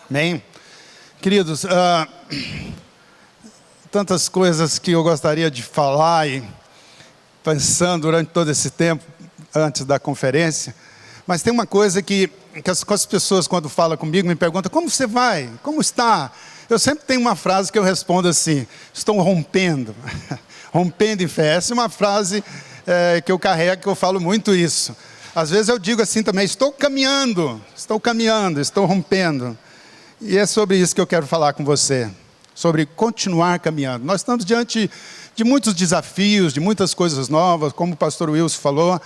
Amém? Queridos, tantas coisas que eu gostaria de falar e pensando durante todo esse tempo, antes da conferência, mas tem uma coisa que as pessoas quando falam comigo me perguntam: como você vai? Como está? Eu sempre tenho uma frase que eu respondo assim: estou rompendo. Rompendo em fé. Essa é uma frase que eu carrego, que eu falo muito isso. Às vezes eu digo assim também: estou caminhando, estou rompendo. E é sobre isso que eu quero falar com você, sobre continuar caminhando. Nós estamos diante de muitos desafios, de muitas coisas novas, como o pastor Wilson falou.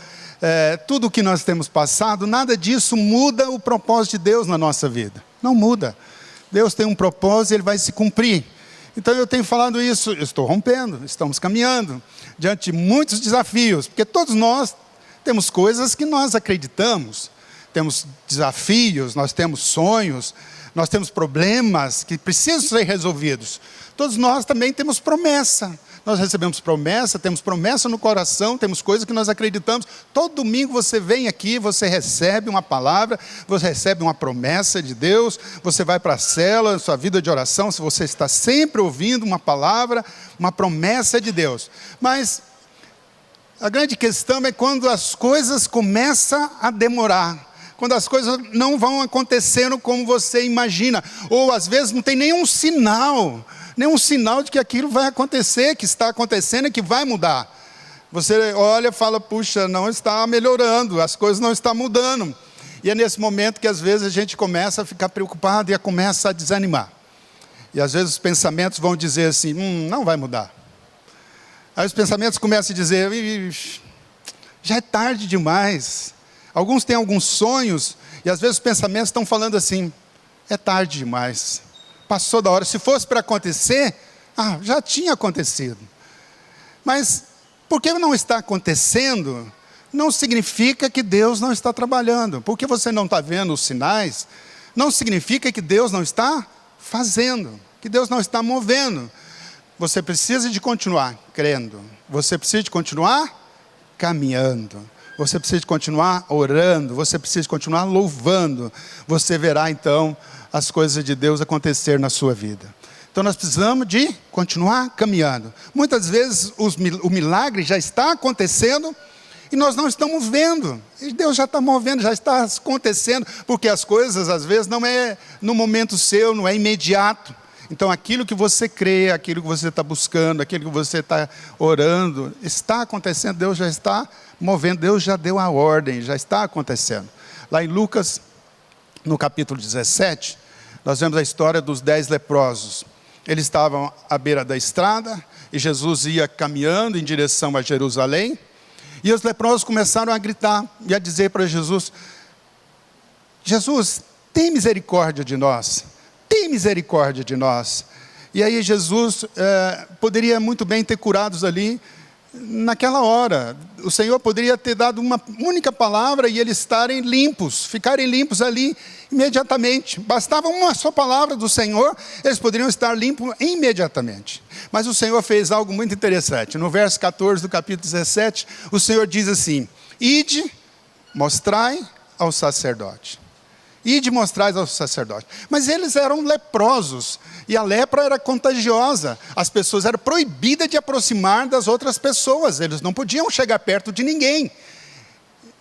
Tudo o que nós temos passado, nada disso muda o propósito de Deus na nossa vida. Não muda. Deus tem um propósito e ele vai se cumprir. Então eu tenho falado isso, eu estou rompendo, estamos caminhando, diante de muitos desafios, porque todos nós temos coisas que nós acreditamos, temos desafios, nós temos sonhos, nós temos problemas que precisam ser resolvidos. Todos nós também temos promessa. Nós recebemos promessa, temos promessa no coração, temos coisas que nós acreditamos. Todo domingo você vem aqui, você recebe uma palavra, você recebe uma promessa de Deus, você vai para a célula, sua vida de oração, se você está sempre ouvindo uma palavra, uma promessa de Deus. Mas a grande questão é quando as coisas começam a demorar. Quando as coisas não vão acontecendo como você imagina, ou às vezes não tem nenhum sinal de que aquilo vai acontecer, que está acontecendo e que vai mudar. Você olha e fala: puxa, não está melhorando, as coisas não estão mudando. E é nesse momento que às vezes a gente começa a ficar preocupado e começa a desanimar. E às vezes os pensamentos vão dizer assim: não vai mudar. Aí os pensamentos começam a dizer: já é tarde demais. Alguns têm alguns sonhos, e às vezes os pensamentos estão falando assim: é tarde demais, passou da hora, se fosse para acontecer, já tinha acontecido. Mas, porque não está acontecendo, não significa que Deus não está trabalhando. Porque você não está vendo os sinais, não significa que Deus não está fazendo, que Deus não está movendo. Você precisa de continuar crendo, você precisa de continuar caminhando. Você precisa continuar orando, você precisa continuar louvando. Você verá então as coisas de Deus acontecer na sua vida. Então nós precisamos de continuar caminhando. Muitas vezes o milagre já está acontecendo e nós não estamos vendo. E Deus já está movendo, já está acontecendo. Porque as coisas às vezes não é no momento seu, não é imediato. Então aquilo que você crê, aquilo que você está buscando, aquilo que você está orando, está acontecendo, Deus já está movendo, Deus já deu a ordem, já está acontecendo. Lá em Lucas, no capítulo 17, nós vemos a história dos 10 leprosos. Eles estavam à beira da estrada, e Jesus ia caminhando em direção a Jerusalém, e os leprosos começaram a gritar, e a dizer para Jesus: Jesus, tem misericórdia de nós. Tem misericórdia de nós. E aí Jesus poderia muito bem ter curados ali naquela hora. O Senhor poderia ter dado uma única palavra e eles estarem limpos, ficarem limpos ali imediatamente. Bastava uma só palavra do Senhor, eles poderiam estar limpos imediatamente. Mas o Senhor fez algo muito interessante. No verso 14 do capítulo 17, o Senhor diz assim: ide, mostrai ao sacerdote. Ide mostrais ao sacerdote. Mas eles eram leprosos, e a lepra era contagiosa. As pessoas eram proibidas de aproximar das outras pessoas, eles não podiam chegar perto de ninguém.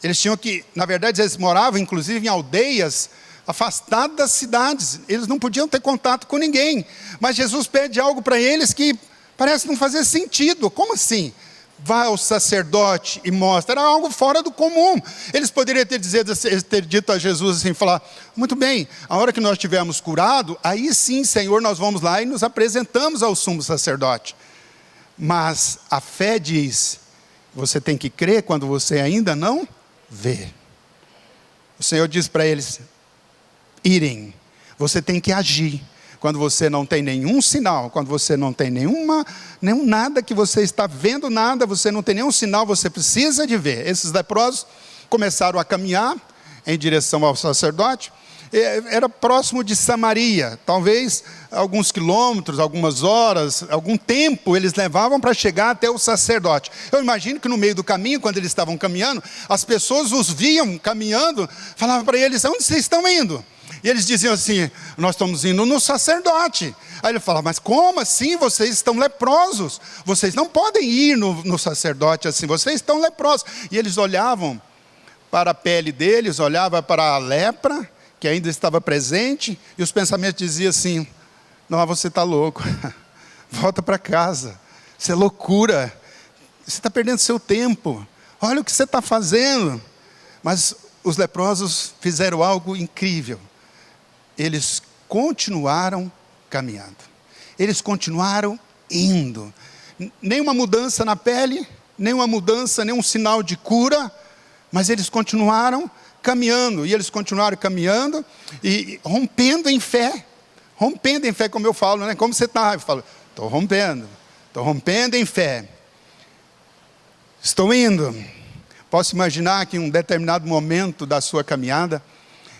Eles tinham que, na verdade, eles moravam inclusive em aldeias afastadas das cidades, eles não podiam ter contato com ninguém. Mas Jesus pede algo para eles que parece não fazer sentido. Como assim? Vai ao sacerdote e mostra. Era algo fora do comum. Eles poderiam ter dito a Jesus assim, falar: muito bem, a hora que nós tivermos curado, aí sim, Senhor, nós vamos lá e nos apresentamos ao sumo sacerdote. Mas a fé diz: você tem que crer quando você ainda não vê. O Senhor diz para eles irem. Você tem que agir. Quando você não tem nenhum sinal, quando você não tem nenhum nada que você está vendo nada, você não tem nenhum sinal, você precisa de ver. Esses leprosos começaram a caminhar em direção ao sacerdote. Era próximo de Samaria, talvez alguns quilômetros, algumas horas, algum tempo eles levavam para chegar até o sacerdote. Eu imagino que no meio do caminho, quando eles estavam caminhando, as pessoas os viam caminhando, falavam para eles: onde vocês estão indo? E eles diziam assim: nós estamos indo no sacerdote. Aí ele fala: mas como assim? Vocês estão leprosos. Vocês não podem ir no sacerdote assim, vocês estão leprosos. E eles olhavam para a pele deles, olhavam para a lepra, que ainda estava presente, e os pensamentos diziam assim: não, você está louco, volta para casa, isso é loucura, você está perdendo seu tempo, olha o que você está fazendo. Mas os leprosos fizeram algo incrível. Eles continuaram caminhando. Eles continuaram indo. Nenhuma mudança na pele, nenhuma mudança, nenhum sinal de cura, mas eles continuaram caminhando. E eles continuaram caminhando e rompendo em fé. Rompendo em fé, como eu falo, né? Como você está? Eu falo: estou rompendo em fé. Estou indo. Posso imaginar que em um determinado momento da sua caminhada,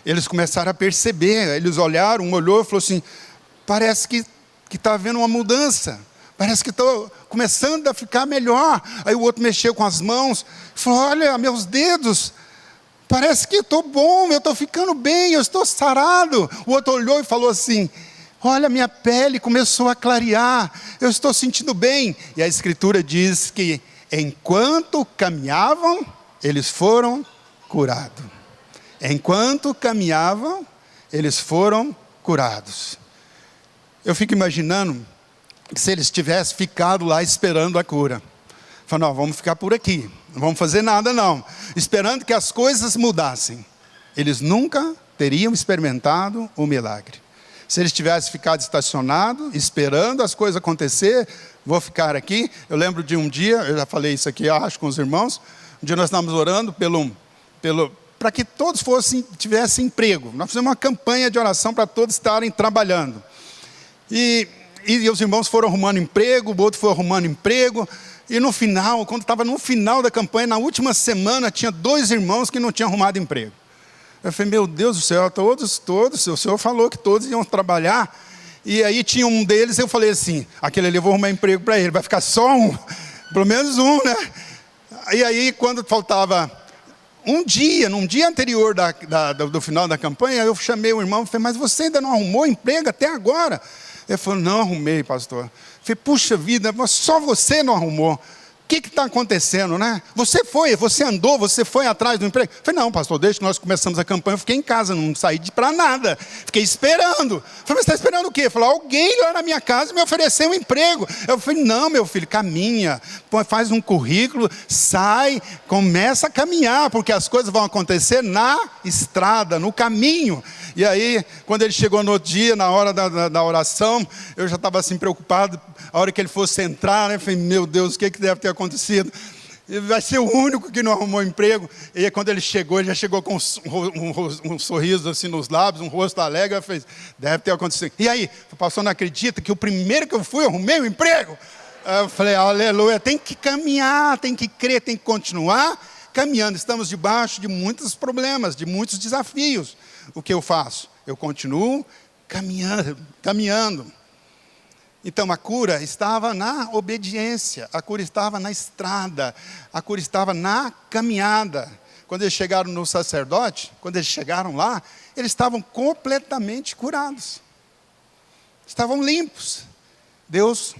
eles começaram a perceber, eles olharam, um olhou e falou assim: parece que está havendo uma mudança, parece que estou começando a ficar melhor. Aí o outro mexeu com as mãos, falou: olha, meus dedos, parece que estou bom, eu estou ficando bem, eu estou sarado. O outro olhou e falou assim: olha, minha pele começou a clarear, eu estou sentindo bem. E a Escritura diz que enquanto caminhavam, eles foram curados. Enquanto caminhavam, eles foram curados. Eu fico imaginando que se eles tivessem ficado lá esperando a cura, falando: não, vamos ficar por aqui, não vamos fazer nada não, esperando que as coisas mudassem, eles nunca teriam experimentado o milagre. Se eles tivessem ficado estacionados, esperando as coisas acontecer, vou ficar aqui. Eu lembro de um dia, eu já falei isso aqui, acho, com os irmãos. Um dia nós estávamos orando para que todos tivessem emprego. Nós fizemos uma campanha de oração para todos estarem trabalhando. E os irmãos foram arrumando emprego, o outro foi arrumando emprego. E no final, quando estava no final da campanha, na última semana, tinha 2 irmãos que não tinham arrumado emprego. Eu falei: meu Deus do céu, todos, o Senhor falou que todos iam trabalhar. E aí tinha um deles, eu falei assim: aquele ali eu vou arrumar emprego para ele, vai ficar só um, pelo menos um, né? E aí quando faltava num dia anterior do final da campanha, eu chamei o irmão e falei: mas você ainda não arrumou emprego até agora? Ele falou: não arrumei, pastor. Eu falei: puxa vida, mas só você não arrumou. O que está acontecendo, né? Você andou, você foi atrás do emprego? Eu falei: não, pastor, desde que nós começamos a campanha, eu fiquei em casa, não saí para nada. Fiquei esperando. Eu falei: mas está esperando o quê? Ele falou: alguém lá na minha casa me ofereceu um emprego. Eu falei: não, meu filho, caminha, faz um currículo, sai, começa a caminhar, porque as coisas vão acontecer na estrada, no caminho. E aí, quando ele chegou no outro dia, na hora da oração, eu já estava assim preocupado. A hora que ele fosse entrar, né, eu falei: meu Deus, o que deve ter acontecido? Ele vai ser o único que não arrumou emprego. E aí, quando ele chegou, ele já chegou com um sorriso assim nos lábios, um rosto alegre. Eu falei: deve ter acontecido. E aí, o pastor não acredita que o primeiro que eu fui, eu arrumei um emprego? Eu falei: aleluia, tem que caminhar, tem que crer, tem que continuar caminhando. Estamos debaixo de muitos problemas, de muitos desafios. O que eu faço? Eu continuo caminhando. Então a cura estava na obediência, a cura estava na estrada, a cura estava na caminhada. Quando eles chegaram no sacerdote, quando eles chegaram lá, eles estavam completamente curados. Estavam limpos. Deus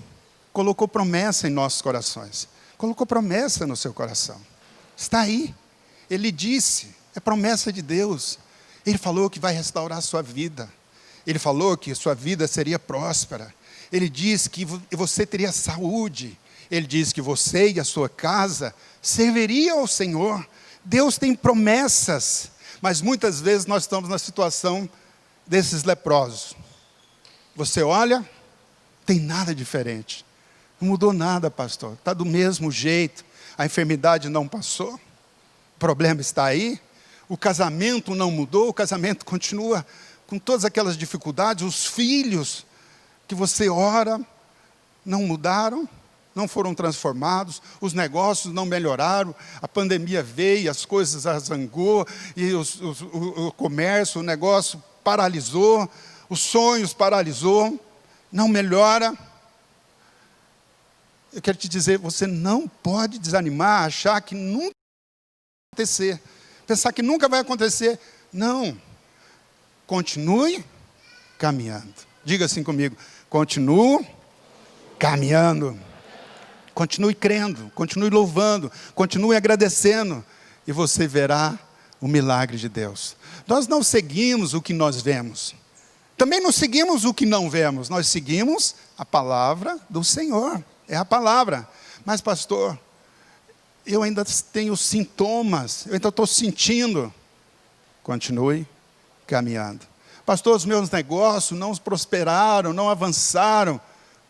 colocou promessa em nossos corações. Colocou promessa no seu coração. Está aí. Ele disse, é promessa de Deus. Ele falou que vai restaurar a sua vida. Ele falou que sua vida seria próspera. Ele disse que você teria saúde. Ele disse que você e a sua casa serviriam ao Senhor. Deus tem promessas. Mas muitas vezes nós estamos na situação desses leprosos. Você olha, tem nada diferente. Não mudou nada, pastor. Está do mesmo jeito. A enfermidade não passou. O problema está aí. O casamento não mudou. O casamento continua com todas aquelas dificuldades. Os filhos que você ora não mudaram, não foram transformados. Os negócios não melhoraram. A pandemia veio, as coisas azangou. E o comércio, o negócio paralisou. Os sonhos paralisou. Não melhora. Eu quero te dizer, você não pode desanimar, achar que nunca vai acontecer. Pensar que nunca vai acontecer. Não. continue caminhando. Diga assim comigo: continuo caminhando. Continue crendo, continue louvando, continue agradecendo, e você verá o milagre de Deus. Nós não seguimos o que nós vemos, também não seguimos o que não vemos, nós seguimos a palavra do Senhor, é a palavra. Mas pastor, eu ainda tenho sintomas, eu ainda estou sentindo. Continue caminhando. Pastor, os meus negócios não prosperaram, não avançaram.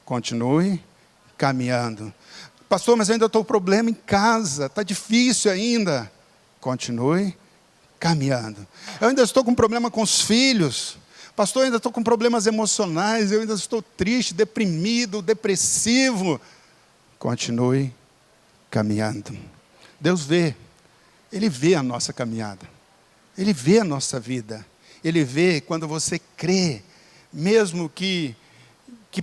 Continue caminhando. Pastor, mas eu ainda estou com problema em casa, está difícil ainda. Continue caminhando. Eu ainda estou com problema com os filhos. Pastor, eu ainda estou com problemas emocionais, eu ainda estou triste, deprimido, depressivo. Continue caminhando. Deus vê, Ele vê a nossa caminhada, Ele vê a nossa vida, Ele vê quando você crê, mesmo que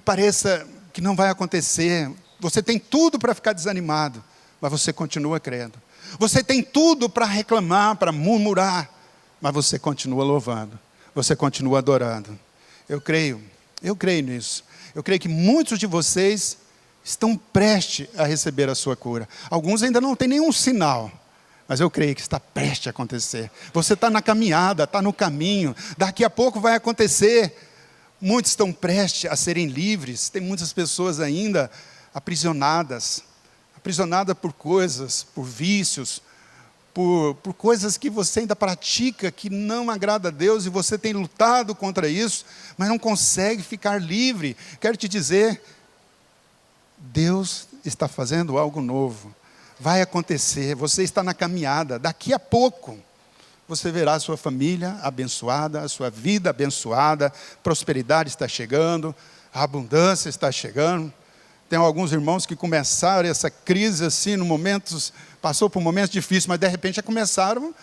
pareça que não vai acontecer. Você tem tudo para ficar desanimado, mas você continua crendo. Você tem tudo para reclamar, para murmurar, mas você continua louvando, você continua adorando. Eu creio nisso. Eu creio que muitos de vocês estão prestes a receber a sua cura. Alguns ainda não têm nenhum sinal, mas eu creio que está prestes a acontecer. Você está na caminhada, está no caminho, daqui a pouco vai acontecer. Muitos estão prestes a serem livres. Tem muitas pessoas ainda aprisionadas por coisas, por vícios, por coisas que você ainda pratica, que não agrada a Deus, e você tem lutado contra isso, mas não consegue ficar livre. Quero te dizer, Deus está fazendo algo novo, vai acontecer, você está na caminhada, daqui a pouco, você verá a sua família abençoada, a sua vida abençoada, prosperidade está chegando, a abundância está chegando. Tem alguns irmãos que começaram essa crise assim, passou por momentos difíceis, mas de repente já começaram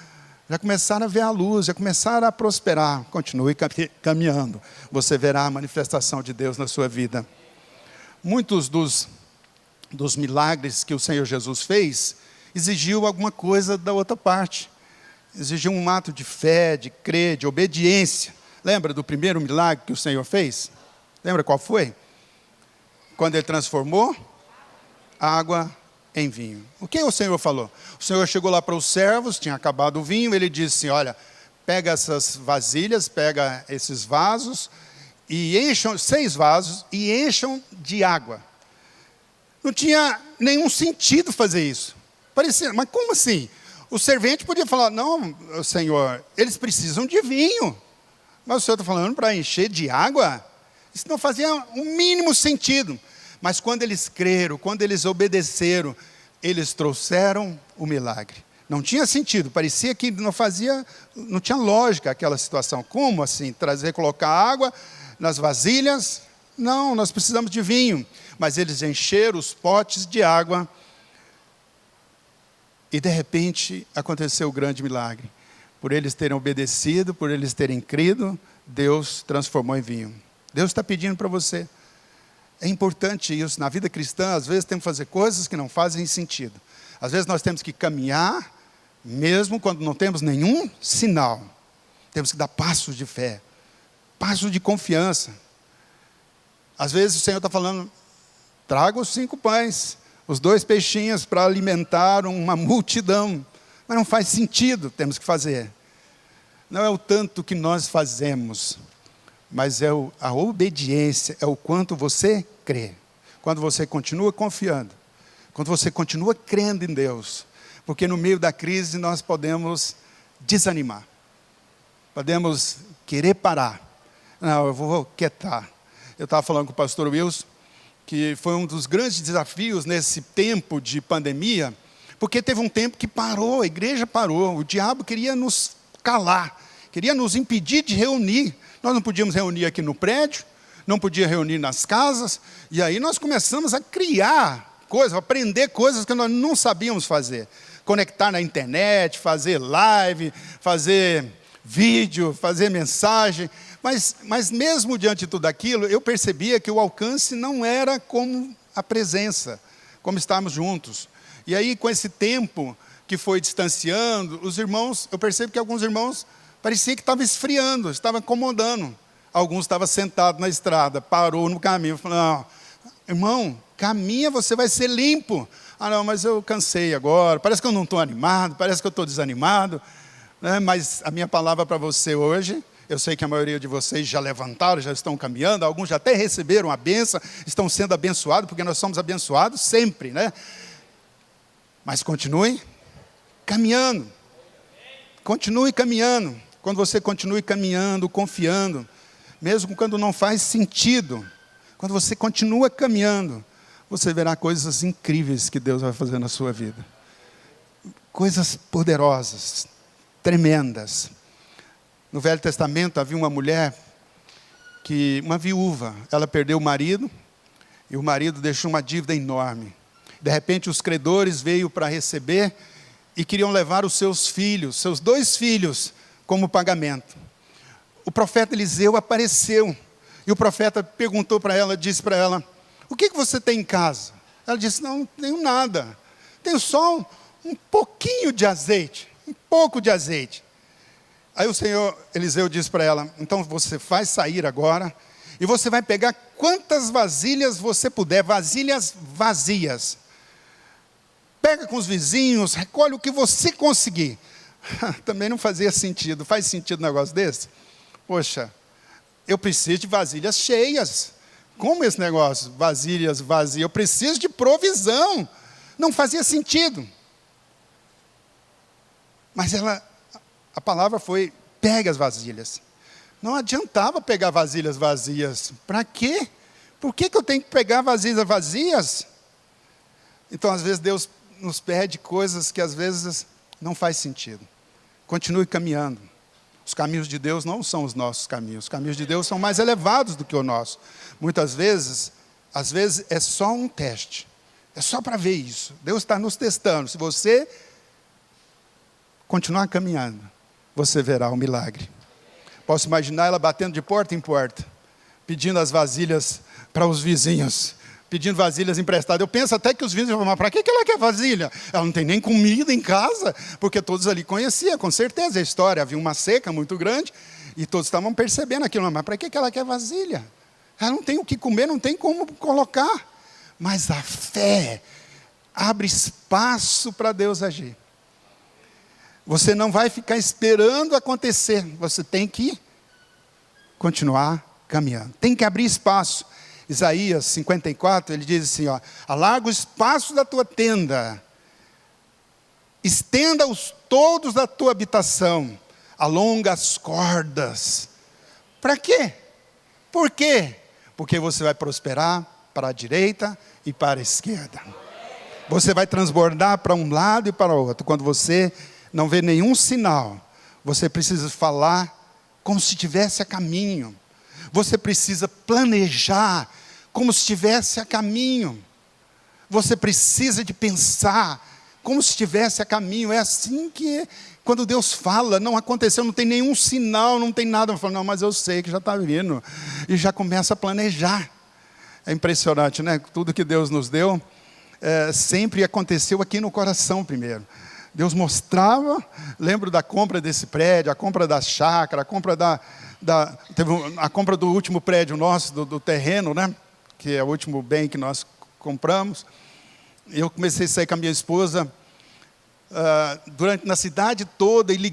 a ver a luz, já começaram a prosperar. Continue caminhando, você verá a manifestação de Deus na sua vida. Muitos dos milagres que o Senhor Jesus fez, exigiu alguma coisa da outra parte. Exigiu um ato de fé, de crer, de obediência. Lembra do primeiro milagre que o Senhor fez? Lembra qual foi? Quando Ele transformou água em vinho. O que o Senhor falou? O Senhor chegou lá para os servos, tinha acabado o vinho, Ele disse, olha, pega essas vasilhas, pega esses vasos, e encham, 6 vasos, e encham de água. Não tinha nenhum sentido fazer isso. Parecia, mas como assim? O servente podia falar, não, Senhor, eles precisam de vinho. Mas o Senhor está falando para encher de água? Isso não fazia o mínimo sentido. Mas quando eles creram, quando eles obedeceram, eles trouxeram o milagre. Não tinha sentido, parecia que não tinha lógica aquela situação. Como assim? Colocar água nas vasilhas? Não, nós precisamos de vinho. Mas eles encheram os potes de água. E de repente aconteceu o grande milagre. Por eles terem obedecido, por eles terem crido, Deus transformou em vinho. Deus está pedindo para você. É importante isso. Na vida cristã, às vezes temos que fazer coisas que não fazem sentido. Às vezes nós temos que caminhar, mesmo quando não temos nenhum sinal. Temos que dar passos de fé, passos de confiança. Às vezes o Senhor está falando, traga os 5 pães, os 2 peixinhos para alimentar uma multidão. Mas não faz sentido, temos que fazer. Não é o tanto que nós fazemos, mas é a obediência, é o quanto você crê. Quando você continua confiando, quando você continua crendo em Deus. Porque no meio da crise nós podemos desanimar. Podemos querer parar. Não, eu vou quietar. Eu estava falando com o pastor Wilson, que foi um dos grandes desafios nesse tempo de pandemia, porque teve um tempo que parou, a igreja parou, o diabo queria nos calar, queria nos impedir de reunir. Nós não podíamos reunir aqui no prédio, não podia reunir nas casas, e aí nós começamos a criar coisas, a aprender coisas que nós não sabíamos fazer. Conectar na internet, fazer live, fazer vídeo, fazer mensagem. Mas mesmo diante de tudo aquilo, eu percebia que o alcance não era como a presença, como estarmos juntos. E aí, com esse tempo que foi distanciando, os irmãos, eu percebo que alguns irmãos Parecia que estava esfriando, estava incomodando. Alguns estavam sentados na estrada, parou no caminho, falou, não, irmão, caminha, você vai ser limpo. Ah, não, mas eu cansei agora, parece que eu não estou animado, parece que eu estou desanimado. Né? Mas a minha palavra para você hoje, eu sei que a maioria de vocês já levantaram, já estão caminhando, alguns já até receberam a bênção, estão sendo abençoados, porque nós somos abençoados sempre, né? Mas continue caminhando. Continue caminhando. Quando você continue caminhando, confiando, mesmo quando não faz sentido, quando você continua caminhando, você verá coisas incríveis que Deus vai fazer na sua vida. Coisas poderosas, tremendas. No Velho Testamento havia uma mulher, uma viúva, ela perdeu o marido, e o marido deixou uma dívida enorme. De repente os credores veio para receber, e queriam levar os seus filhos, seus 2 filhos, como pagamento. O profeta Eliseu apareceu, e o profeta perguntou para ela, disse para ela, o que você tem em casa? Ela disse, não tenho nada, tenho só um pouquinho de azeite, um pouco de azeite. Aí o Senhor Eliseu disse para ela, então você vai sair agora, e você vai pegar quantas vasilhas você puder, vasilhas vazias. Pega com os vizinhos, recolhe o que você conseguir. Também não fazia sentido. Faz sentido um negócio desse? Poxa, eu preciso de vasilhas cheias. Como esse negócio? Vasilhas vazias. Eu preciso de provisão. Não fazia sentido. Mas a palavra foi, pega as vasilhas. Não adiantava pegar vasilhas vazias. Para quê? Por que eu tenho que pegar vasilhas vazias? Então, às vezes, Deus nos pede coisas que às vezes não faz sentido. Continue caminhando. Os caminhos de Deus não são os nossos caminhos. Os caminhos de Deus são mais elevados do que o nosso. Muitas vezes, às vezes é só um teste. É só para ver isso. Deus está nos testando. Se você continuar caminhando, você verá o milagre. Posso imaginar ela batendo de porta em porta, pedindo as vasilhas para os vizinhos, pedindo vasilhas emprestadas. Eu penso até que os vizinhos vão falar, para que ela quer vasilha? Ela não tem nem comida em casa, porque todos ali conheciam, com certeza, a história. Havia uma seca muito grande, e todos estavam percebendo aquilo. Mas para que ela quer vasilha? Ela não tem o que comer, não tem como colocar. Mas a fé abre espaço para Deus agir. Você não vai ficar esperando acontecer, você tem que continuar caminhando. Tem que abrir espaço. Isaías 54, ele diz assim, alarga o espaço da tua tenda, estenda os toldos da tua habitação, alonga as cordas. Para quê? Por quê? Porque você vai prosperar para a direita e para a esquerda. Você vai transbordar para um lado e para o outro. Quando você não vê nenhum sinal, você precisa falar como se estivesse a caminho. Você precisa planejar como se estivesse a caminho. Você precisa de pensar como se estivesse a caminho. É assim que, quando Deus fala, não aconteceu, não tem nenhum sinal, não tem nada. Eu falo, não, mas eu sei que já está vindo. E já começa a planejar. É impressionante, né? Tudo que Deus nos deu, sempre aconteceu aqui no coração primeiro. Deus mostrava, lembro da compra desse prédio, a compra da chácara, a compra teve a compra do último prédio nosso, do terreno, né? Que é o último bem que nós compramos. Eu comecei a sair com a minha esposa na cidade toda, e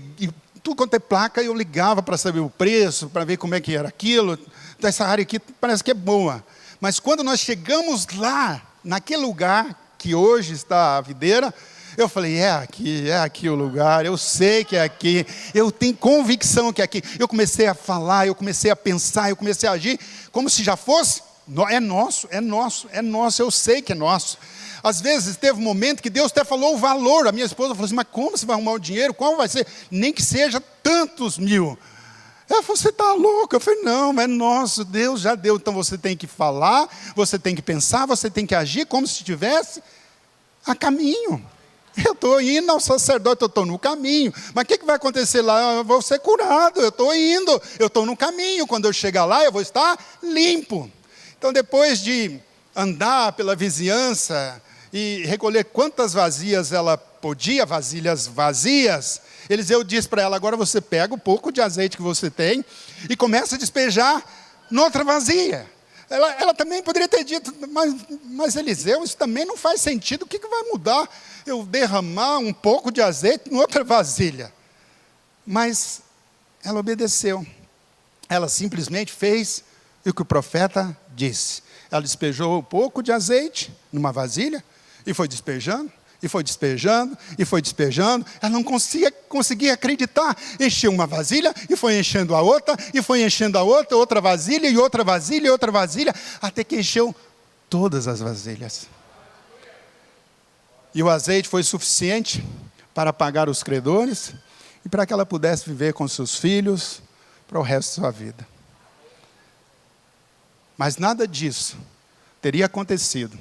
tudo quanto é placa, eu ligava para saber o preço, para ver como é que era aquilo. Então, essa área aqui parece que é boa. Mas quando nós chegamos lá, naquele lugar que hoje está a videira, eu falei, é aqui o lugar, eu sei que é aqui, eu tenho convicção que é aqui. Eu comecei a falar, eu comecei a pensar, eu comecei a agir, como se já fosse, é nosso, eu sei que é nosso. Às vezes teve um momento que Deus até falou o valor, a minha esposa falou assim, mas como você vai arrumar o dinheiro, qual vai ser? Nem que seja tantos mil. Ela falou, você está louco? Eu falei, não, é nosso, Deus já deu. Então você tem que falar, você tem que pensar, você tem que agir como se estivesse a caminho. Eu estou indo ao sacerdote, eu estou no caminho. Mas o que vai acontecer lá? Eu vou ser curado, eu estou indo, eu estou no caminho. Quando eu chegar lá, eu vou estar limpo. Então, depois de andar pela vizinhança e recolher quantas vasilhas ela podia, vasilhas vazias, Eliseu disse para ela: agora você pega o pouco de azeite que você tem e começa a despejar noutra vasilha. Ela também poderia ter dito: mas Eliseu, isso também não faz sentido, o que vai mudar eu derramar um pouco de azeite em outra vasilha? Mas ela obedeceu. Ela simplesmente fez o que o profeta disse. Ela despejou um pouco de azeite numa vasilha e foi despejando, e foi despejando, e foi despejando. Ela não conseguia acreditar. Encheu uma vasilha e foi enchendo a outra, e foi enchendo a outra, outra vasilha, e outra vasilha, e outra vasilha, até que encheu todas as vasilhas. E o azeite foi suficiente para pagar os credores e para que ela pudesse viver com seus filhos para o resto da sua vida. Mas nada disso teria acontecido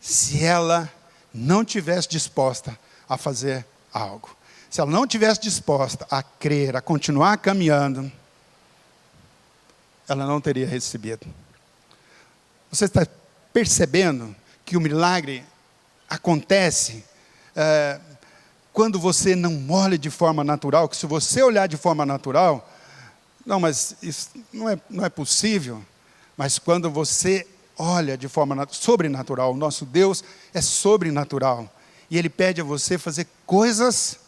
se ela não tivesse disposta a fazer algo. Se ela não tivesse disposta a crer, a continuar caminhando, ela não teria recebido. Você está percebendo que o milagre acontece quando você não olha de forma natural? Que se você olhar de forma natural, não, mas isso não é possível. Mas quando você olha de forma sobrenatural, o nosso Deus é sobrenatural. E Ele pede a você fazer coisas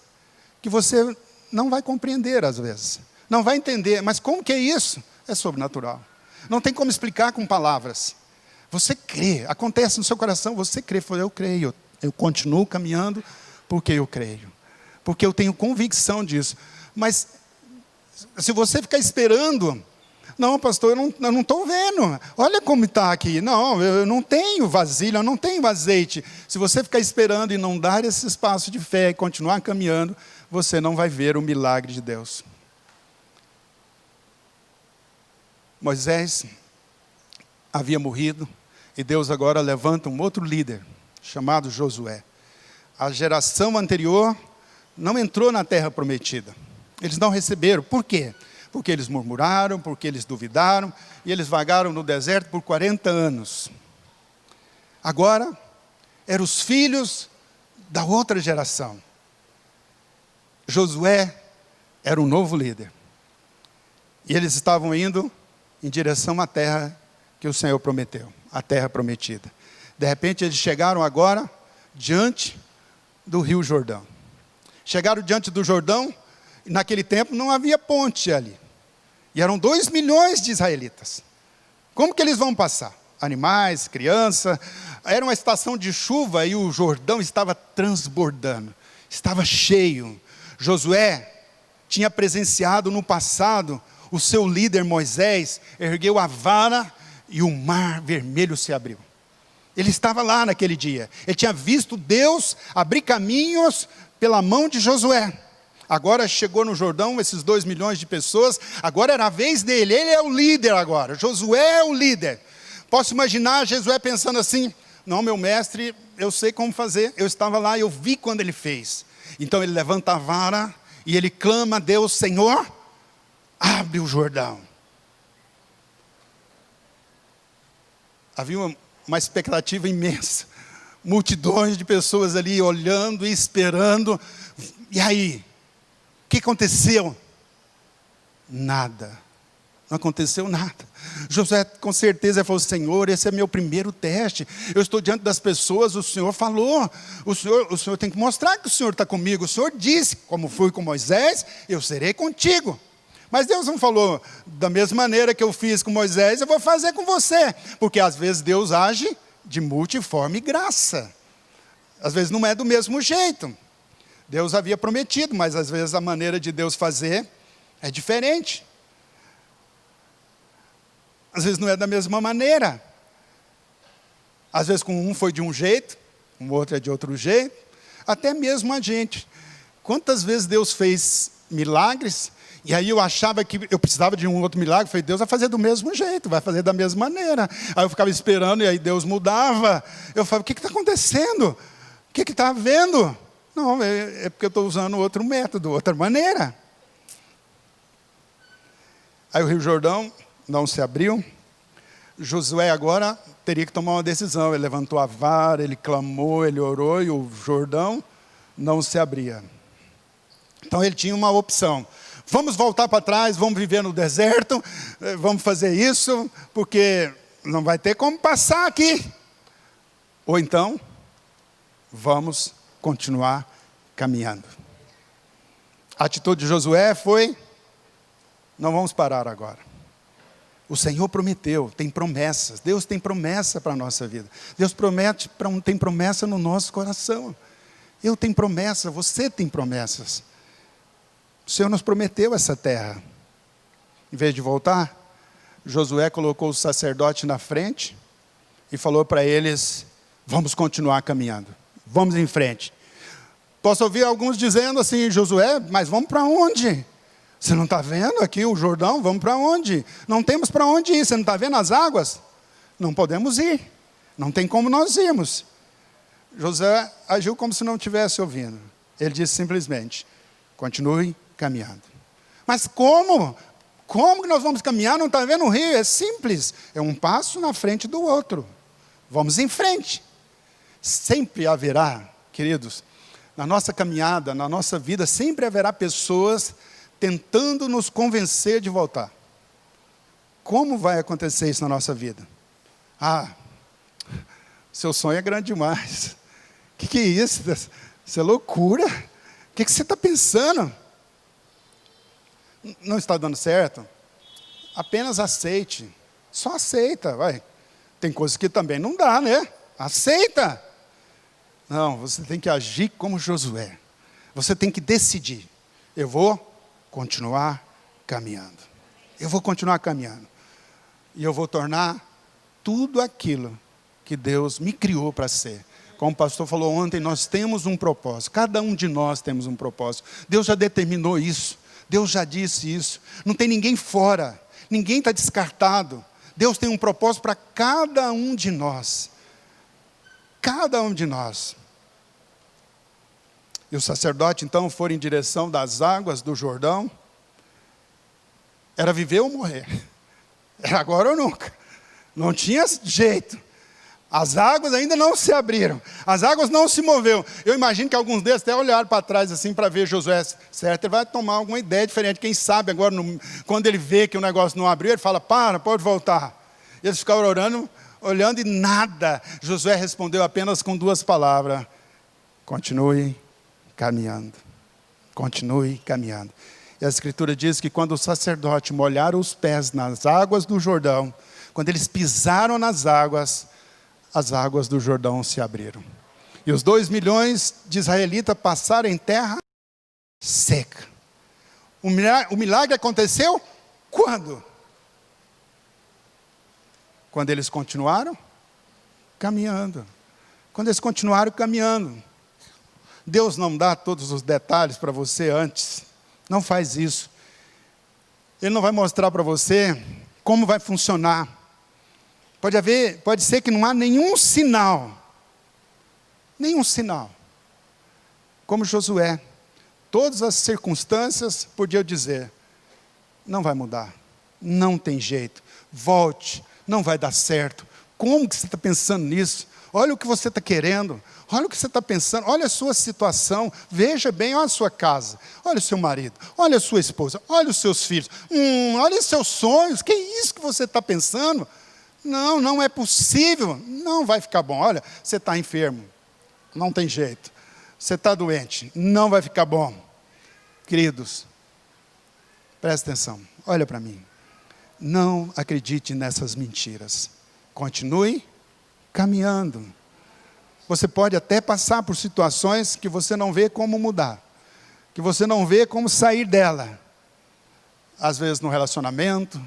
que você não vai compreender às vezes. Não vai entender, mas como que é isso? É sobrenatural. Não tem como explicar com palavras. Você crê, acontece no seu coração, você crê. Eu creio, eu continuo caminhando porque eu creio. Porque eu tenho convicção disso. Mas se você ficar esperando: não, pastor, eu não estou vendo. Olha como está aqui. Não, eu não tenho vasilha, eu não tenho azeite. Se você ficar esperando e não dar esse espaço de fé e continuar caminhando, você não vai ver o milagre de Deus. Moisés havia morrido e Deus agora levanta um outro líder, chamado Josué. A geração anterior não entrou na terra prometida. Eles não receberam. Por quê? Porque eles murmuraram, porque eles duvidaram, e eles vagaram no deserto por 40 anos. Agora, eram os filhos da outra geração. Josué era um novo líder. E eles estavam indo em direção à terra que o Senhor prometeu, a terra prometida. De repente, eles chegaram agora diante do Rio Jordão. Chegaram diante do Jordão, e naquele tempo não havia ponte ali. E eram 2 milhões de israelitas. Como que eles vão passar? Animais, criança. Era uma estação de chuva e o Jordão estava transbordando. Estava cheio. Josué tinha presenciado no passado o seu líder Moisés ergueu a vara e o mar vermelho se abriu. Ele estava lá naquele dia. Ele tinha visto Deus abrir caminhos pela mão de Josué. Agora chegou no Jordão esses 2 milhões de pessoas, agora era a vez dele, ele é o líder agora, Josué é o líder. Posso imaginar Josué pensando assim: não, meu mestre, eu sei como fazer, eu estava lá, eu vi quando ele fez. Então ele levanta a vara e ele clama a Deus: Senhor, abre o Jordão. Havia uma expectativa imensa, multidões de pessoas ali olhando e esperando. E aí? O que aconteceu? Nada. Não aconteceu nada. Josué com certeza falou: Senhor, esse é meu primeiro teste. Eu estou diante das pessoas, o Senhor falou. O Senhor tem que mostrar que o Senhor está comigo. O Senhor disse: como fui com Moisés, eu serei contigo. Mas Deus não falou: da mesma maneira que eu fiz com Moisés, eu vou fazer com você. Porque às vezes Deus age de multiforme graça. Às vezes não é do mesmo jeito. Deus havia prometido, mas às vezes a maneira de Deus fazer é diferente. Às vezes não é da mesma maneira. Às vezes com um foi de um jeito, com o outro é de outro jeito. Até mesmo a gente. Quantas vezes Deus fez milagres, e aí eu achava que eu precisava de um outro milagre. Eu falei: Deus vai fazer do mesmo jeito, vai fazer da mesma maneira. Aí eu ficava esperando, e aí Deus mudava. Eu falava: o que está acontecendo? O que está havendo? Não, é porque eu estou usando outro método, outra maneira. Aí o Rio Jordão não se abriu. Josué agora teria que tomar uma decisão. Ele levantou a vara, ele clamou, ele orou, e o Jordão não se abria. Então ele tinha uma opção: vamos voltar para trás, vamos viver no deserto, vamos fazer isso, porque não vai ter como passar aqui. Ou então, vamos continuar caminhando. A atitude de Josué foi: não vamos parar agora. O Senhor prometeu, tem promessas. Deus tem promessa para a nossa vida. Deus tem promessa no nosso coração. Eu tenho promessa, você tem promessas. O Senhor nos prometeu essa terra. Em vez de voltar, Josué colocou o sacerdote na frente e falou para eles: vamos continuar caminhando, vamos em frente. Posso ouvir alguns dizendo assim: Josué, mas vamos para onde? Você não está vendo aqui o Jordão? Vamos para onde? Não temos para onde ir. Você não está vendo as águas? Não podemos ir. Não tem como nós irmos. Josué agiu como se não estivesse ouvindo. Ele disse simplesmente: continue caminhando. Mas como? Como que nós vamos caminhar? Não está vendo o rio? É simples. É um passo na frente do outro. Vamos em frente. Sempre haverá, queridos, na nossa caminhada, na nossa vida, sempre haverá pessoas tentando nos convencer de voltar. Como vai acontecer isso na nossa vida? Seu sonho é grande demais. O que é isso? Isso é loucura. O que você está pensando? Não está dando certo? Apenas aceite. Só aceita, vai. Tem coisas que também não dá, né? Aceita. Não, você tem que agir como Josué. Você tem que decidir: eu vou continuar caminhando. Eu vou continuar caminhando. E eu vou tornar tudo aquilo que Deus me criou para ser. Como o pastor falou ontem, nós temos um propósito. Cada um de nós temos um propósito. Deus já determinou isso. Deus já disse isso. Não tem ninguém fora. Ninguém está descartado. Deus tem um propósito para cada um de nós. Cada um de nós. E o sacerdote então foi em direção das águas do Jordão. Era viver ou morrer. Era agora ou nunca. Não tinha jeito. As águas ainda não se abriram. As águas não se moveram. Eu imagino que alguns deles até olharam para trás assim para ver Josué. Certo, ele vai tomar alguma ideia diferente. Quem sabe agora, quando ele vê que o negócio não abriu, ele fala: pode voltar. Eles ficaram orando, olhando e nada. Josué respondeu apenas com 2 palavras: continue caminhando. Continue caminhando. E a Escritura diz que quando o sacerdote molharam os pés nas águas do Jordão, quando eles pisaram nas águas, as águas do Jordão se abriram. E os 2 milhões de israelitas passaram em terra seca. O milagre aconteceu quando? Quando eles continuaram caminhando. Quando eles continuaram caminhando. Deus não dá todos os detalhes para você antes. Não faz isso. Ele não vai mostrar para você como vai funcionar. Pode ser que não há nenhum sinal. Nenhum sinal. Como Josué. Todas as circunstâncias podiam dizer: não vai mudar. Não tem jeito. Volte. Não vai dar certo. Como que você está pensando nisso? Olha o que você está querendo. Olha o que você está pensando. Olha a sua situação. Veja bem, olha a sua casa. Olha o seu marido. Olha a sua esposa. Olha os seus filhos. Olha os seus sonhos. Que é isso que você está pensando? Não, não é possível. Não vai ficar bom. Olha, você está enfermo. Não tem jeito. Você está doente. Não vai ficar bom. Queridos, presta atenção. Olha para mim. Não acredite nessas mentiras. Continue caminhando. Você pode até passar por situações que você não vê como mudar. Que você não vê como sair dela. Às vezes no relacionamento.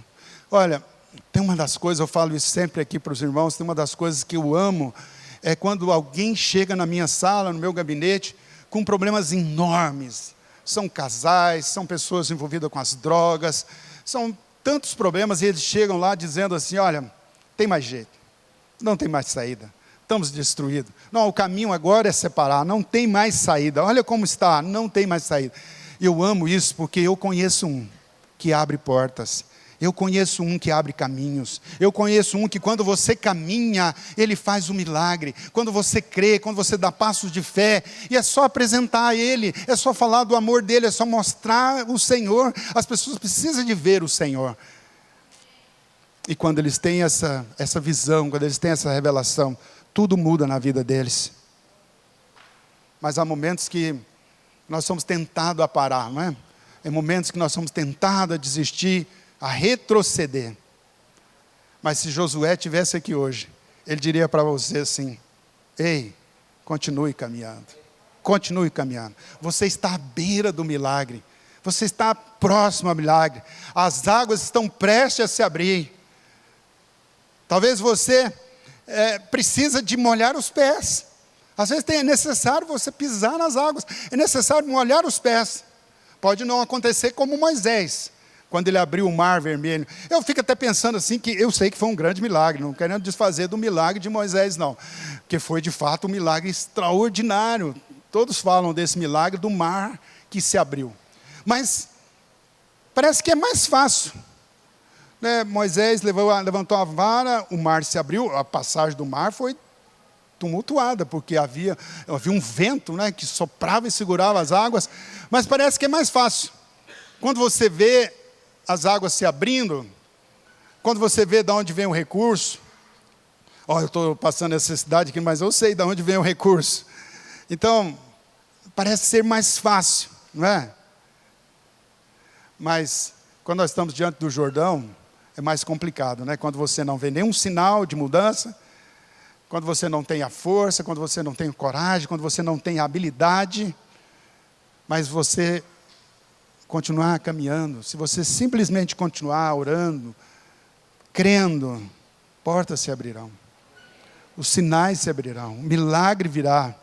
Olha, tem uma das coisas, eu falo isso sempre aqui para os irmãos, tem uma das coisas que eu amo, é quando alguém chega na minha sala, no meu gabinete, com problemas enormes. São casais, são pessoas envolvidas com as drogas, são tantos problemas, e eles chegam lá dizendo assim: olha, tem mais jeito, não tem mais saída, estamos destruídos. Não, o caminho agora é separar, não tem mais saída, olha como está, não tem mais saída. Eu amo isso porque eu conheço um que abre portas. Eu conheço um que abre caminhos. Eu conheço um que quando você caminha, ele faz um milagre. Quando você crê, quando você dá passos de fé, e é só apresentar a ele, é só falar do amor dele, é só mostrar o Senhor. As pessoas precisam de ver o Senhor. E quando eles têm essa visão, quando eles têm essa revelação, tudo muda na vida deles. Mas há momentos que nós somos tentados a parar, não é? Em momentos que nós somos tentados a desistir, a retroceder. Mas se Josué estivesse aqui hoje, ele diria para você assim: ei, continue caminhando. Continue caminhando. Você está à beira do milagre. Você está próximo ao milagre. As águas estão prestes a se abrir. Talvez você precisa de molhar os pés. Às vezes é necessário você pisar nas águas. É necessário molhar os pés. Pode não acontecer como Moisés, quando ele abriu o mar vermelho. Eu fico até pensando assim, que eu sei que foi um grande milagre, não querendo desfazer do milagre de Moisés não, porque foi de fato um milagre extraordinário. Todos falam desse milagre do mar que se abriu. Mas parece que é mais fácil, né? Moisés levantou a vara, o mar se abriu, a passagem do mar foi tumultuada, porque havia um vento, né, que soprava e segurava as águas, mas parece que é mais fácil. Quando você vê as águas se abrindo, quando você vê de onde vem o recurso, eu estou passando necessidade aqui, mas eu sei de onde vem o recurso. Então, parece ser mais fácil, não é? Mas, quando nós estamos diante do Jordão, é mais complicado, né? Quando você não vê nenhum sinal de mudança, quando você não tem a força, quando você não tem coragem, quando você não tem a habilidade, mas você continuar caminhando, se você simplesmente continuar orando, crendo, portas se abrirão, os sinais se abrirão, o milagre virá.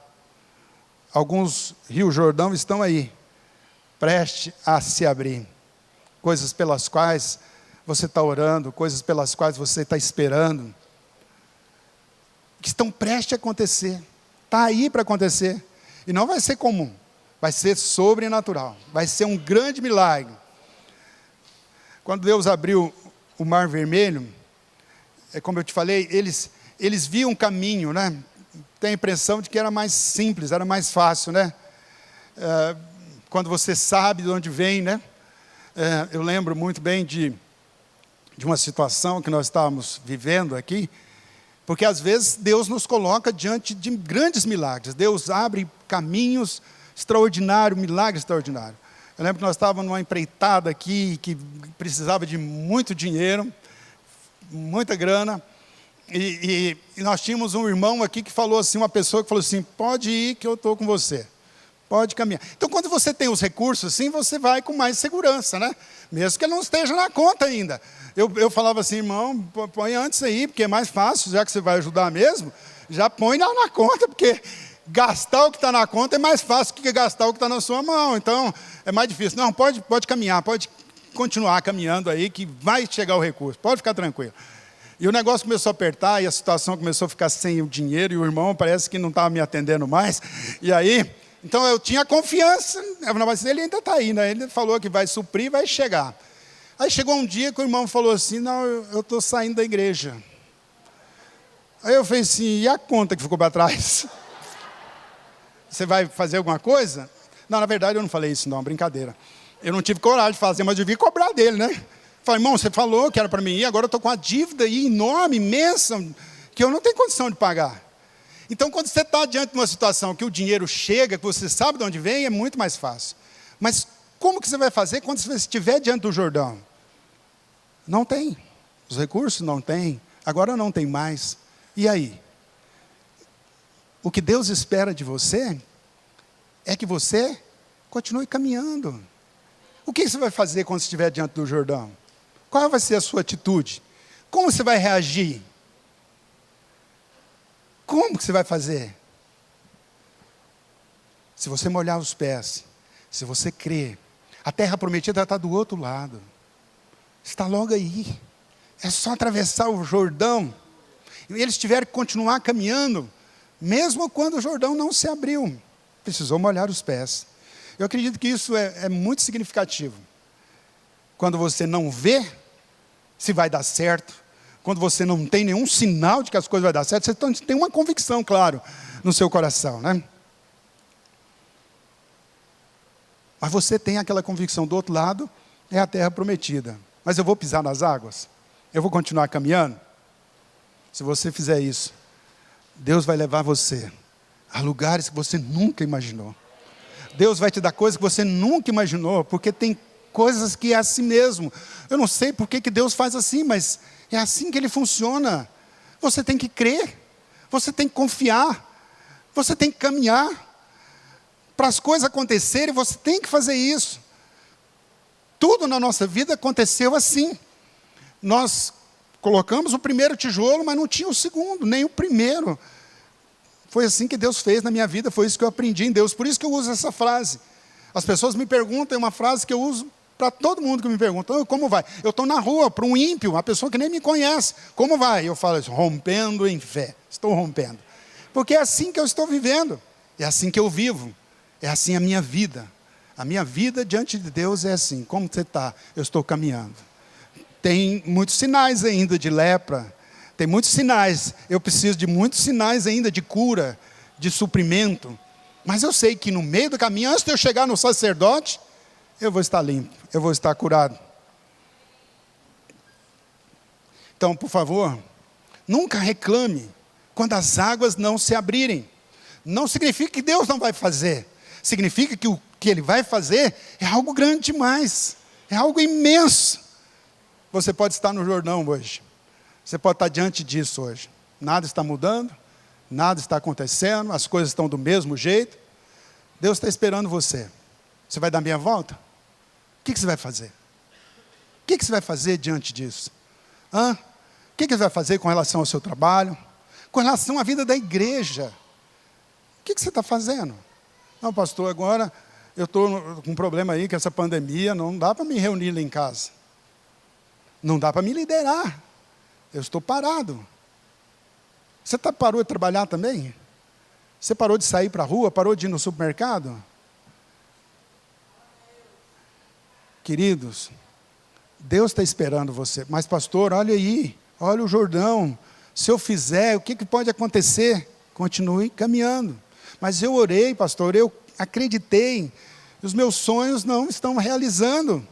Alguns rios Jordão estão aí, prestes a se abrir, coisas pelas quais você está orando, coisas pelas quais você está esperando, que estão prestes a acontecer, está aí para acontecer, e não vai ser comum, vai ser sobrenatural, vai ser um grande milagre. Quando Deus abriu o mar vermelho, como eu te falei, eles viam um caminho, né? Tem a impressão de que era mais simples, era mais fácil, né? Quando você sabe de onde vem, né? Eu lembro muito bem de uma situação que nós estávamos vivendo aqui, porque às vezes Deus nos coloca diante de grandes milagres. Deus abre caminhos extraordinários, milagres extraordinários. Eu lembro que nós estávamos numa empreitada aqui, que precisava de muito dinheiro, muita grana, e nós tínhamos um irmão aqui que falou assim, uma pessoa que falou assim: pode ir que eu estou com você, pode caminhar. Então quando você tem os recursos assim, você vai com mais segurança, né? Mesmo que ele não esteja na conta ainda. Eu falava assim: irmão, põe antes aí, porque é mais fácil, já que você vai ajudar mesmo, já põe lá na conta, porque gastar o que está na conta é mais fácil que gastar o que está na sua mão, então é mais difícil. Não, pode caminhar, pode continuar caminhando aí, que vai chegar o recurso, pode ficar tranquilo. E o negócio começou a apertar, e a situação começou a ficar sem o dinheiro, e o irmão parece que não estava me atendendo mais, e aí, então eu tinha confiança, mas ele ainda está aí, né? Ele falou que vai suprir, vai chegar. Aí chegou um dia que o irmão falou assim: não, eu estou saindo da igreja. Aí eu falei assim: e a conta que ficou para trás? Você vai fazer alguma coisa? Não, na verdade eu não falei isso não, brincadeira. Eu não tive coragem de fazer, mas eu devia cobrar dele, né? Falei: irmão, você falou que era para mim ir, agora eu estou com uma dívida aí enorme, imensa, que eu não tenho condição de pagar. Então quando você está diante de uma situação que o dinheiro chega, que você sabe de onde vem, é muito mais fácil. Mas como que você vai fazer quando você estiver diante do Jordão? Não tem. Os recursos não tem. Agora não tem mais. E aí? O que Deus espera de você é que você continue caminhando. O que você vai fazer quando estiver diante do Jordão? Qual vai ser a sua atitude? Como você vai reagir? Como que você vai fazer? Se você molhar os pés, se você crer, a terra prometida está do outro lado. Está logo aí. É só atravessar o Jordão. E eles tiveram que continuar caminhando, mesmo quando o Jordão não se abriu. Precisou molhar os pés. Eu acredito que isso é muito significativo. Quando você não vê, se vai dar certo, quando você não tem nenhum sinal de que as coisas vão dar certo, você tem uma convicção, claro, no seu coração, né? Mas você tem aquela convicção do outro lado, é a terra prometida. Mas eu vou pisar nas águas? Eu vou continuar caminhando? Se você fizer isso, Deus vai levar você a lugares que você nunca imaginou. Deus vai te dar coisas que você nunca imaginou, porque tem coisas que é assim mesmo. Eu não sei por que Deus faz assim, mas é assim que Ele funciona. Você tem que crer, você tem que confiar, você tem que caminhar. Para as coisas acontecerem, você tem que fazer isso. Tudo na nossa vida aconteceu assim. Nós colocamos o primeiro tijolo, mas não tinha o segundo, nem o primeiro. Foi assim que Deus fez na minha vida, foi isso que eu aprendi em Deus. Por isso que eu uso essa frase. As pessoas me perguntam, é uma frase que eu uso para todo mundo que me pergunta, como vai? Eu estou na rua, para um ímpio, uma pessoa que nem me conhece, como vai? Eu falo, rompendo em fé, estou rompendo. Porque é assim que eu estou vivendo, é assim que eu vivo, é assim a minha vida. A minha vida diante de Deus é assim, como você está? Eu estou caminhando. Tem muitos sinais ainda de lepra, tem muitos sinais, eu preciso de muitos sinais ainda de cura, de suprimento. Mas eu sei que no meio do caminho, antes de eu chegar no sacerdote, eu vou estar limpo, eu vou estar curado. Então, por favor, nunca reclame quando as águas não se abrirem. Não significa que Deus não vai fazer. Significa que o que Ele vai fazer é algo grande demais, é algo imenso. Você pode estar no Jordão hoje, você pode estar diante disso hoje. Nada está mudando, nada está acontecendo, as coisas estão do mesmo jeito. Deus está esperando você. Você vai dar meia volta? O que você vai fazer? O que você vai fazer diante disso? O que você vai fazer com relação ao seu trabalho? Com relação à vida da igreja? O que você está fazendo? Não, pastor, agora eu estou com um problema aí, que essa pandemia, não dá para me reunir lá em casa. Não dá para me liderar. Eu estou parado. Você parou de trabalhar também? Você parou de sair para a rua? Parou de ir no supermercado? Queridos, Deus está esperando você. Mas pastor, olha aí, olha o Jordão. Se eu fizer, o que pode acontecer? Continue caminhando. Mas eu orei, pastor, eu acreditei. Os meus sonhos não estão realizando.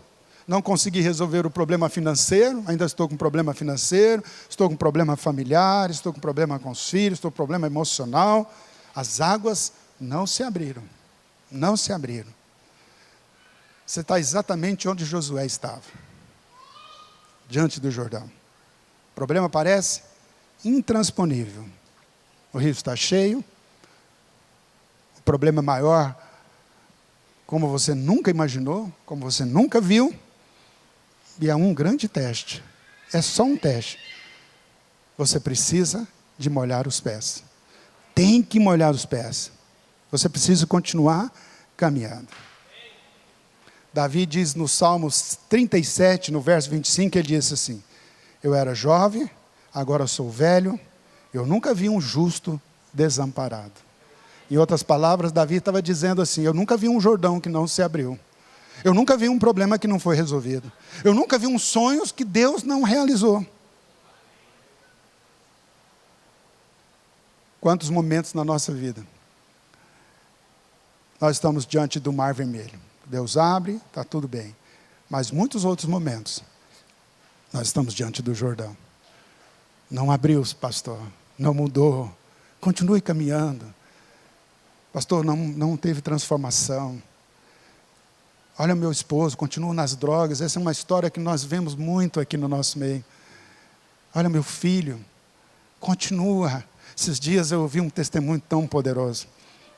Não consegui resolver o problema financeiro, ainda estou com problema financeiro, estou com problema familiar, estou com problema com os filhos, estou com problema emocional. As águas não se abriram. Não se abriram. Você está exatamente onde Josué estava. Diante do Jordão. O problema parece intransponível. O rio está cheio. O problema é maior, como você nunca imaginou, como você nunca viu. E é um grande teste. É só um teste. Você precisa de molhar os pés. Tem que molhar os pés. Você precisa continuar caminhando. Davi diz no Salmos 37, no verso 25, ele diz assim: eu era jovem, agora sou velho, eu nunca vi um justo desamparado. Em outras palavras, Davi estava dizendo assim: eu nunca vi um Jordão que não se abriu. Eu nunca vi um problema que não foi resolvido. Eu nunca vi uns sonhos que Deus não realizou. Quantos momentos na nossa vida nós estamos diante do mar vermelho. Deus abre, está tudo bem. Mas muitos outros momentos, nós estamos diante do Jordão. Não abriu, pastor, não mudou. Continue caminhando. Pastor, não teve transformação. Olha, meu esposo, continua nas drogas. Essa é uma história que nós vemos muito aqui no nosso meio. Olha, meu filho, continua. Esses dias eu ouvi um testemunho tão poderoso.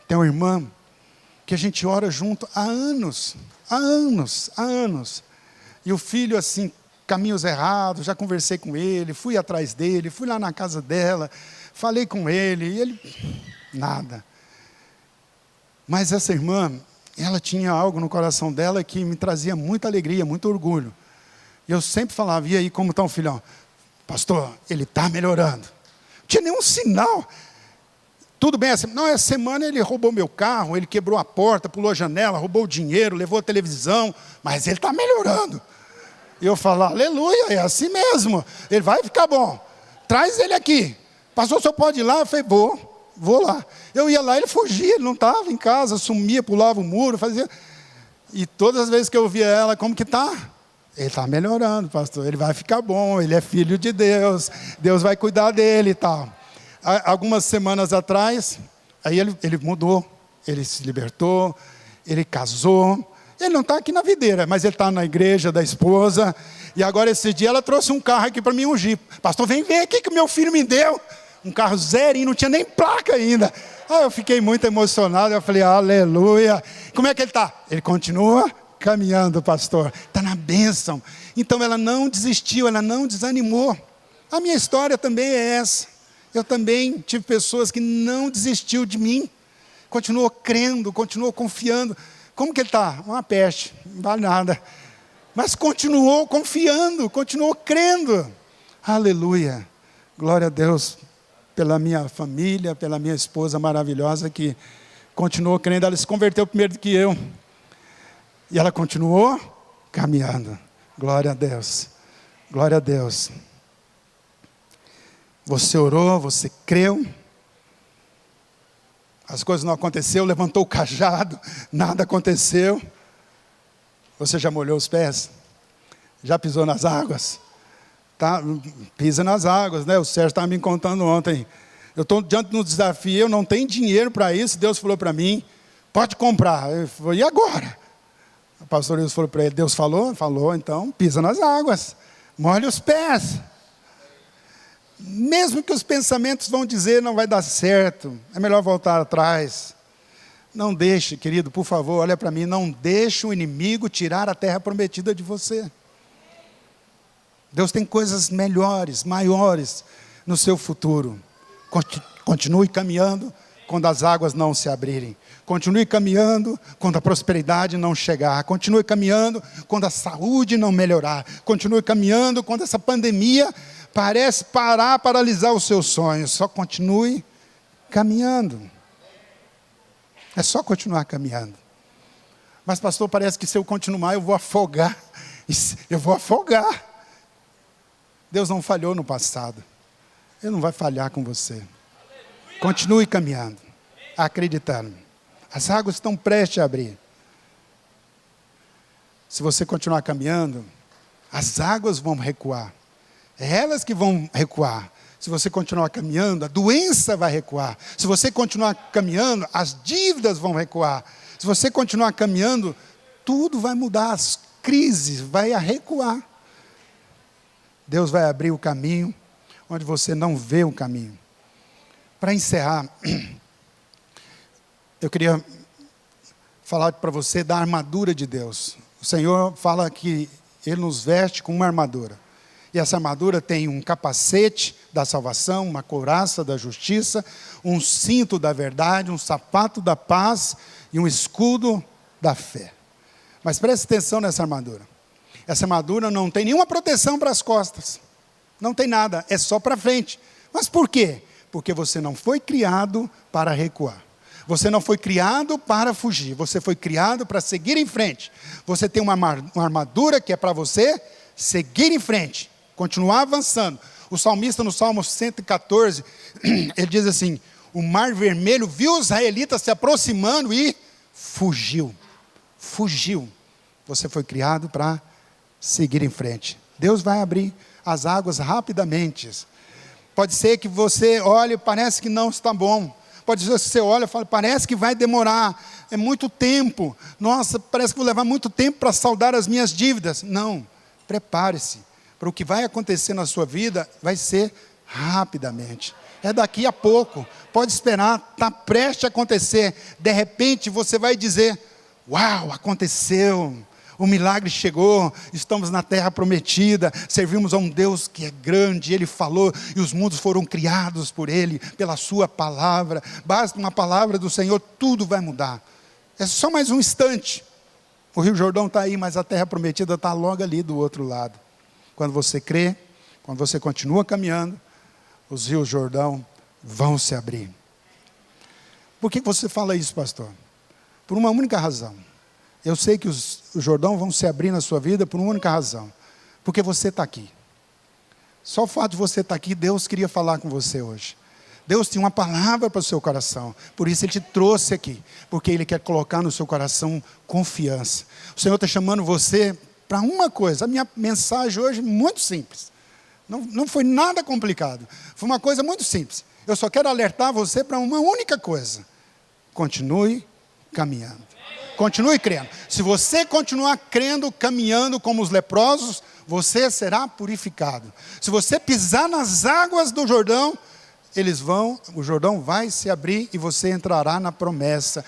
Tem uma irmã que a gente ora junto há anos. E o filho, assim, caminhos errados, já conversei com ele, fui atrás dele, fui lá na casa dela, falei com ele, e ele, nada. Mas essa irmã, ela tinha algo no coração dela que me trazia muita alegria, muito orgulho. E eu sempre falava: e aí, como está o filhão? Pastor, ele está melhorando. Não tinha nenhum sinal. Tudo bem, essa semana ele roubou meu carro, ele quebrou a porta, pulou a janela, roubou o dinheiro, levou a televisão, mas ele está melhorando. E eu falo, aleluia, é assim mesmo. Ele vai ficar bom. Traz ele aqui. Pastor, o senhor pode ir lá? Eu falei, vou lá. Eu ia lá, ele fugia, ele não estava em casa, sumia, pulava o muro, fazia... E todas as vezes que eu via ela, como que está? Ele está melhorando, pastor. Ele vai ficar bom, ele é filho de Deus. Deus vai cuidar dele e tal. Algumas semanas atrás, aí ele mudou. Ele se libertou, ele casou. Ele não está aqui na videira, mas ele está na igreja da esposa. E agora esse dia ela trouxe um carro aqui para mim ungir. Pastor, vem ver aqui que meu filho me deu. Um carro zerinho, não tinha nem placa ainda. Eu fiquei muito emocionado, eu falei, aleluia. Como é que ele está? Ele continua caminhando, pastor. Está na bênção. Então ela não desistiu, ela não desanimou. A minha história também é essa. Eu também tive pessoas que não desistiu de mim. Continuou crendo, continuou confiando. Como que ele está? Uma peste, não vale nada. Mas continuou confiando, continuou crendo. Aleluia. Glória a Deus pela minha família, pela minha esposa maravilhosa que continuou crendo. Ela se converteu primeiro do que eu. E ela continuou caminhando. Glória a Deus. Glória a Deus. Você orou, você creu. As coisas não aconteceram, levantou o cajado, nada aconteceu. Você já molhou os pés? Já pisou nas águas? Tá, pisa nas águas, né? O Sérgio estava me contando ontem. Eu estou diante de um desafio, eu não tenho dinheiro para isso. Deus falou para mim, pode comprar. Eu falei, e agora? O pastor Wilson falou para ele, Deus falou? Falou, então pisa nas águas, molha os pés. Mesmo que os pensamentos vão dizer não vai dar certo, é melhor voltar atrás. Não deixe, querido, por favor, olha para mim, não deixe o inimigo tirar a terra prometida de você. Deus tem coisas melhores, maiores no seu futuro. Continue caminhando quando as águas não se abrirem. Continue caminhando quando a prosperidade não chegar. Continue caminhando quando a saúde não melhorar. Continue caminhando quando essa pandemia parece paralisar os seus sonhos. Só continue caminhando. É só continuar caminhando. Mas pastor, parece que se eu continuar eu vou afogar. Eu vou afogar. Deus não falhou no passado. Ele não vai falhar com você. Continue caminhando, acreditando. As águas estão prestes a abrir. Se você continuar caminhando, as águas vão recuar. É elas que vão recuar. Se você continuar caminhando, a doença vai recuar. Se você continuar caminhando, as dívidas vão recuar. Se você continuar caminhando, tudo vai mudar. As crises vão recuar. Deus vai abrir o caminho onde você não vê o caminho. Para encerrar, eu queria falar para você da armadura de Deus. O Senhor fala que Ele nos veste com uma armadura. E essa armadura tem um capacete da salvação, uma couraça da justiça, um cinto da verdade, um sapato da paz e um escudo da fé. Mas preste atenção nessa armadura. Essa armadura não tem nenhuma proteção para as costas. Não tem nada, é só para frente. Mas por quê? Porque você não foi criado para recuar. Você não foi criado para fugir. Você foi criado para seguir em frente. Você tem uma armadura que é para você seguir em frente. Continuar avançando. O salmista no Salmo 114, ele diz assim, o mar vermelho viu os israelitas se aproximando e fugiu. Fugiu. Você foi criado para seguir em frente. Deus vai abrir as águas rapidamente. Pode ser que você olhe e parece que não está bom. Pode ser que você olhe e fale, parece que vai demorar. É muito tempo. Nossa, parece que vou levar muito tempo para saldar as minhas dívidas. Não, prepare-se. Para o que vai acontecer na sua vida, vai ser rapidamente. É daqui a pouco. Pode esperar, está prestes a acontecer. De repente você vai dizer, uau, aconteceu. O milagre chegou, estamos na terra prometida, servimos a um Deus que é grande, Ele falou, e os mundos foram criados por Ele, pela sua palavra. Basta uma palavra do Senhor, tudo vai mudar. É só mais um instante. O Rio Jordão está aí, mas a terra prometida está logo ali do outro lado. Quando você crê, quando você continua caminhando, os rios Jordão vão se abrir. Por que você fala isso, pastor? Por uma única razão. Eu sei que os Jordão vão se abrir na sua vida por uma única razão. Porque você está aqui. Só o fato de você estar aqui, Deus queria falar com você hoje. Deus tinha uma palavra para o seu coração. Por isso Ele te trouxe aqui. Porque Ele quer colocar no seu coração confiança. O Senhor está chamando você para uma coisa. A minha mensagem hoje é muito simples. Não foi nada complicado. Foi uma coisa muito simples. Eu só quero alertar você para uma única coisa. Continue caminhando. Continue crendo. Se você continuar crendo, caminhando como os leprosos, você será purificado. Se você pisar nas águas do Jordão, o Jordão vai se abrir e você entrará na promessa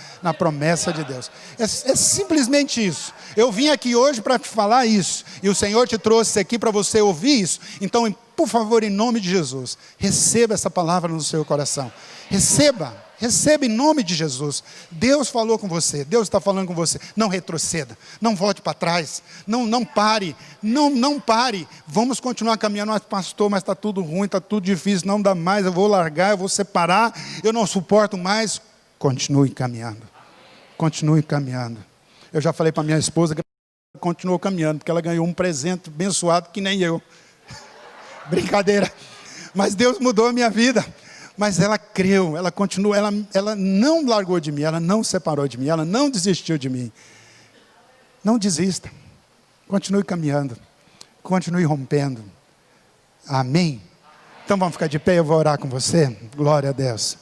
de Deus. É simplesmente isso. Eu vim aqui hoje para te falar isso, e o Senhor te trouxe aqui para você ouvir isso. Então, por favor, em nome de Jesus, receba essa palavra no seu coração. Receba em nome de Jesus. Deus falou com você, Deus está falando com você. Não retroceda, não volte para trás, não pare, não pare. Vamos continuar caminhando. Mas pastor, mas está tudo ruim, está tudo difícil, não dá mais, eu vou largar, eu vou separar, eu não suporto mais. Continue caminhando, continue caminhando. Eu já falei para minha esposa que ela continuou caminhando, porque ela ganhou um presente abençoado que nem eu. Brincadeira, mas Deus mudou a minha vida. Mas ela creu, ela continuou, ela não largou de mim, ela não separou de mim, ela não desistiu de mim. Não desista, continue caminhando, continue rompendo. Amém? Então vamos ficar de pé, eu vou orar com você. Glória a Deus.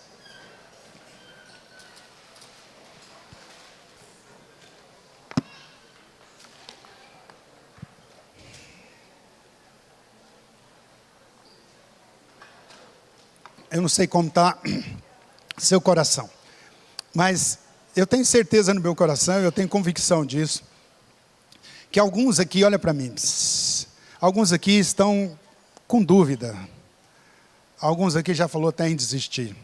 Eu não sei como está seu coração, mas eu tenho certeza no meu coração, eu tenho convicção disso, que alguns aqui, olha para mim, alguns aqui estão com dúvida, alguns aqui já falou até em desistir.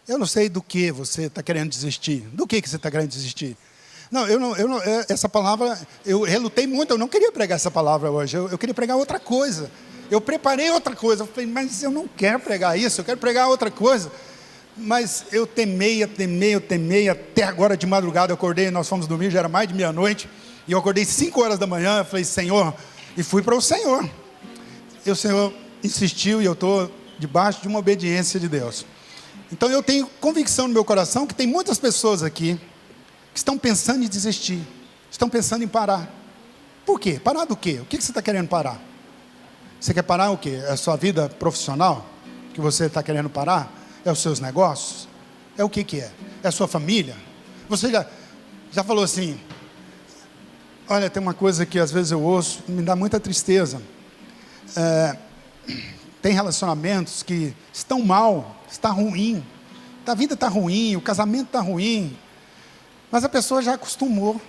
Eu não sei do que você está querendo desistir, do que você está querendo desistir. Não, essa palavra, eu relutei muito, eu não queria pregar essa palavra hoje, eu queria pregar outra coisa. Eu preparei outra coisa, eu falei, mas eu não quero pregar isso, eu quero pregar outra coisa. Mas eu temei, até agora de madrugada eu acordei, nós fomos dormir, já era mais de meia-noite, e eu acordei 5 horas da manhã, eu falei, Senhor, e fui para o Senhor. E o Senhor insistiu e eu estou debaixo de uma obediência de Deus. Então eu tenho convicção no meu coração que tem muitas pessoas aqui que estão pensando em desistir, estão pensando em parar. Por quê? Parar do quê? O que você está querendo parar? Você quer parar o quê? É a sua vida profissional que você está querendo parar? É os seus negócios? É o que é? É a sua família? Você já falou assim, olha, tem uma coisa que às vezes eu ouço, me dá muita tristeza. Tem relacionamentos que estão mal, está ruim, a vida está ruim, o casamento está ruim, mas a pessoa já acostumou.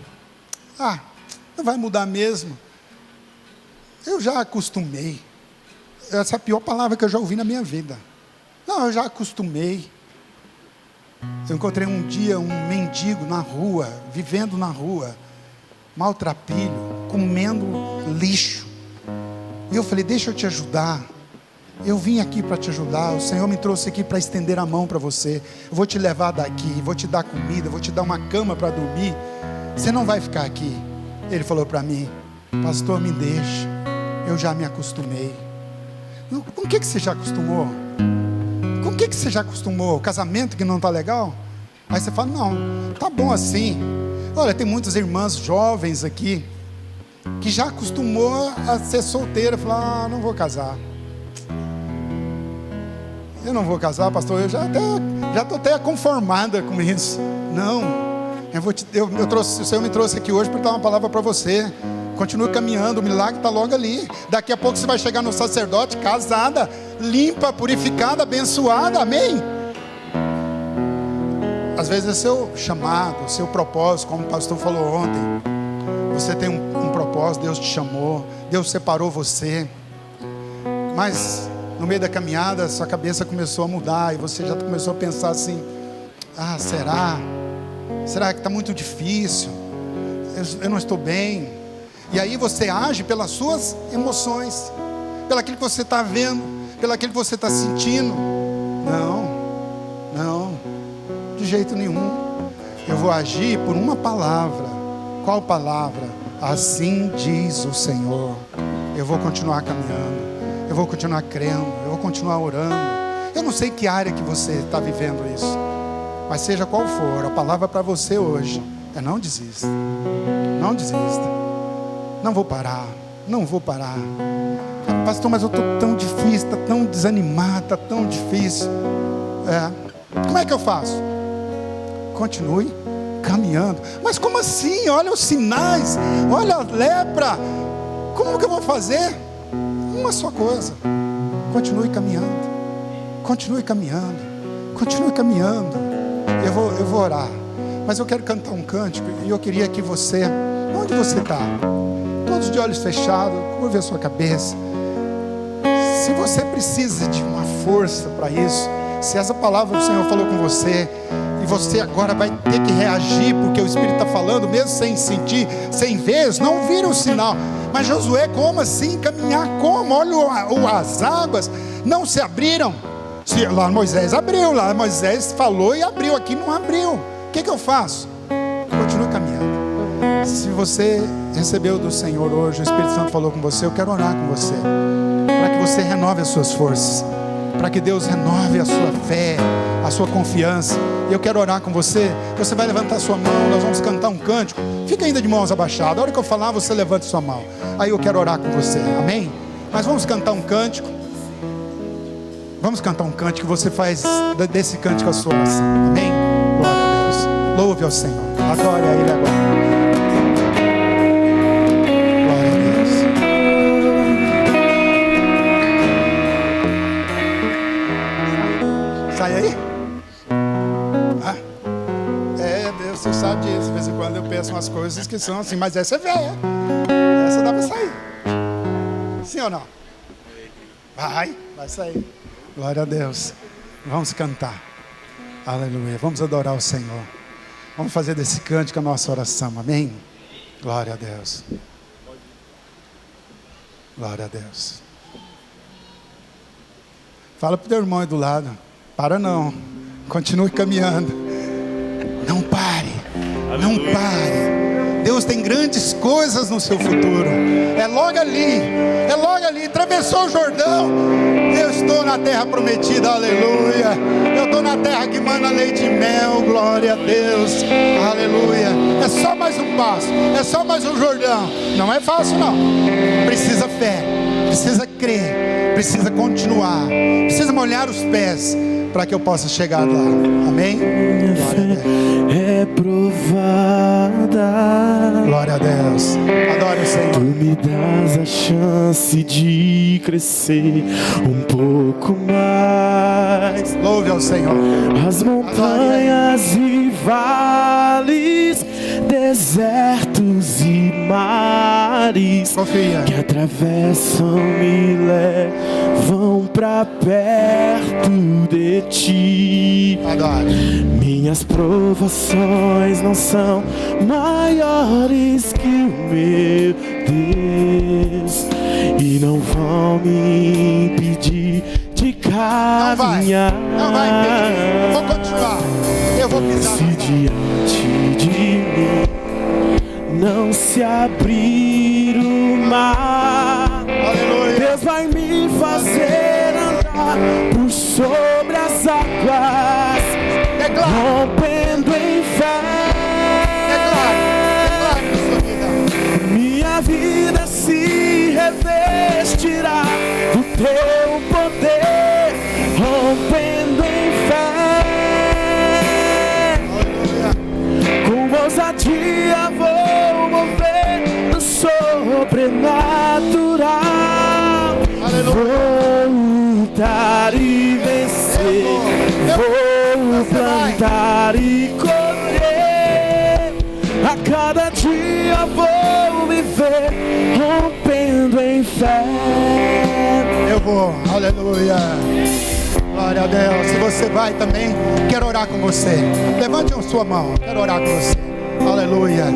Não vai mudar mesmo. Eu já acostumei. Essa é a pior palavra que eu já ouvi na minha vida. Não, eu já acostumei. Eu encontrei um dia um mendigo na rua, vivendo na rua, maltrapilho, comendo lixo. E eu falei, deixa eu te ajudar. Eu vim aqui para te ajudar. O Senhor me trouxe aqui para estender a mão para você. Eu vou te levar daqui, vou te dar comida, vou te dar uma cama para dormir. Você não vai ficar aqui. Ele falou para mim, pastor, me deixa. Eu já me acostumei. Com o que você já acostumou? Com o que você já acostumou? O casamento que não está legal? Aí você fala, não, tá bom assim. Olha, tem muitas irmãs jovens aqui que já acostumou a ser solteira. Falar, não vou casar. Eu não vou casar, pastor. Eu já estou até conformada com isso. Não, o Senhor me trouxe aqui hoje para dar uma palavra para você. Continue caminhando, o milagre está logo ali. Daqui a pouco você vai chegar no sacerdote, casada, limpa, purificada, abençoada, amém? Às vezes é seu chamado, seu propósito, como o pastor falou ontem. Você tem um propósito, Deus te chamou, Deus separou você. Mas no meio da caminhada, sua cabeça começou a mudar e você já começou a pensar assim, será? Será que está muito difícil? Eu não estou bem. E aí você age pelas suas emoções, pelo aquilo que você está vendo, pelo aquilo que você está sentindo. Não, de jeito nenhum. Eu vou agir por uma palavra. Qual palavra? Assim diz o Senhor. Eu eu vou continuar caminhando, eu vou continuar crendo, eu vou continuar orando. Eu não sei que área que você está vivendo isso, mas seja qual for, a palavra para você hoje é: não desista, não desista. Não vou parar, não vou parar. Pastor, mas eu estou tão difícil, está tão desanimado, está tão difícil. Como é que eu faço? Continue caminhando. Mas como assim? Olha os sinais, olha a lepra. Como que eu vou fazer? Uma só coisa: continue caminhando, continue caminhando, continue caminhando. Eu vou orar, mas eu quero cantar um cântico, e eu queria que você, onde você está, todos de olhos fechados, curve a sua cabeça. Se você precisa de uma força para isso, se essa palavra o Senhor falou com você, e você agora vai ter que reagir, porque o Espírito está falando, mesmo sem sentir, sem ver, não vira o sinal. Mas Josué, como assim caminhar? Como? Olha, as águas não se abriram. Lá Moisés abriu, lá Moisés falou e abriu, aqui não abriu. O que eu faço? Continue caminhando. Se você recebeu do Senhor hoje, o Espírito Santo falou com você, eu quero orar com você, para que você renove as suas forças, para que Deus renove a sua fé, a sua confiança. E eu quero orar com você. Você vai levantar sua mão, nós vamos cantar um cântico. Fica ainda de mãos abaixadas. A hora que eu falar, você levante sua mão. Aí eu quero orar com você, amém? Mas vamos cantar um cântico. Vamos cantar um cântico, você faz desse cântico a sua oração, amém? Glória a Deus. Louve ao Senhor, adore a Ele agora. Glória a Deus. Sai aí? Deus, você sabe disso. De vez em quando eu penso umas coisas que são assim, mas essa é velha. Essa dá para sair. Sim ou não? Vai sair. Glória a Deus. Vamos cantar. Aleluia. Vamos adorar o Senhor. Vamos fazer desse cântico a nossa oração. Amém? Glória a Deus. Glória a Deus. Fala para o teu irmão aí do lado. Para não. Continue caminhando. Não pare. Não pare. Deus tem grandes coisas no seu futuro. É logo ali. É logo ali. Atravessou o Jordão. Eu estou na terra prometida. Aleluia. Eu estou na terra que mana leite e mel. Glória a Deus. Aleluia. É só mais um passo. É só mais um Jordão. Não é fácil não. Precisa fé. Precisa crer. Precisa continuar. Precisa molhar os pés para que eu possa chegar lá. Amém? Minha fé é provada. Glória a Deus. Adore o Senhor. Tu me das a chance de crescer um pouco mais. Louve ao Senhor. As montanhas e vales, desertos e mares, Confia. que atravessam me levam pra perto de ti. Adore. Minhas provações não são maiores que o meu Deus, e não vão me impedir de caminhar. Não vai impedir. Eu vou continuar. Eu vou pisar. Se diante de mim não se abrir o mar, Aleluia. Deus vai me fazer andar por sobre as águas, rompendo em fé. Declare na sua vida. Minha vida se revestirá do teu poder, rompendo em fé. Aleluia. Com ousadia vou mover no sobrenatural. Aleluia. Vou lutar e vencer, vou plantar e colher. A cada dia vou viver rompendo em fé. Eu vou. Aleluia. Glória a Deus. Se você vai também, quero orar com você. Levante a sua mão. Quero orar com você. Aleluia.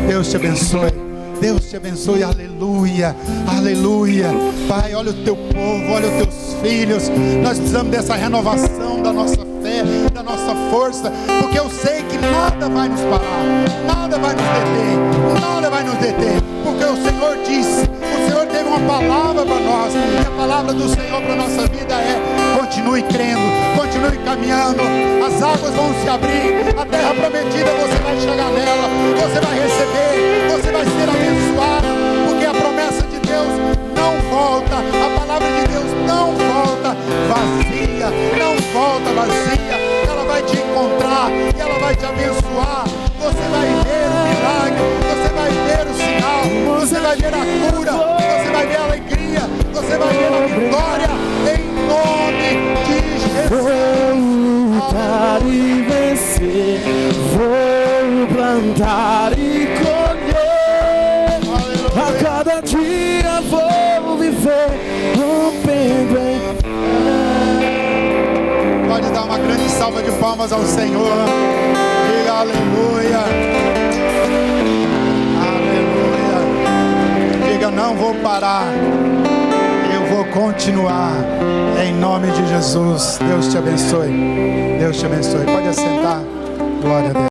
Deus te abençoe. Deus te abençoe. Aleluia. Aleluia. Pai, olha o teu povo, olha os teus filhos. Nós precisamos dessa renovação da nossa fé, da nossa força, porque eu sei que nada vai nos parar, nada vai nos deter, nada vai nos deter, porque o Senhor disse, o Senhor teve uma palavra para nós. E a palavra do Senhor para a nossa vida é: continue crendo, continue caminhando. As águas vão se abrir, a terra prometida você vai chegar nela, você vai receber, você vai ser abençoado, porque a promessa de Deus não volta, a palavra de Deus não volta vazia, não volta vazia. Ela vai te encontrar e ela vai te abençoar. Você vai ver o milagre, você vai ver o sinal, você vai ver a cura, você vai ver a alegria, você vai ver a vitória, em nome de Jesus. Vou lutar e vencer, vou plantar e colher. Aleluia. A cada dia vou viver, rompendo em fé. Pode dar uma grande salva de palmas ao Senhor. Diga aleluia. Aleluia. Diga: não vou parar, eu vou continuar, em nome de Jesus. Deus te abençoe. Deus te abençoe. Pode assentar. Glória a Deus.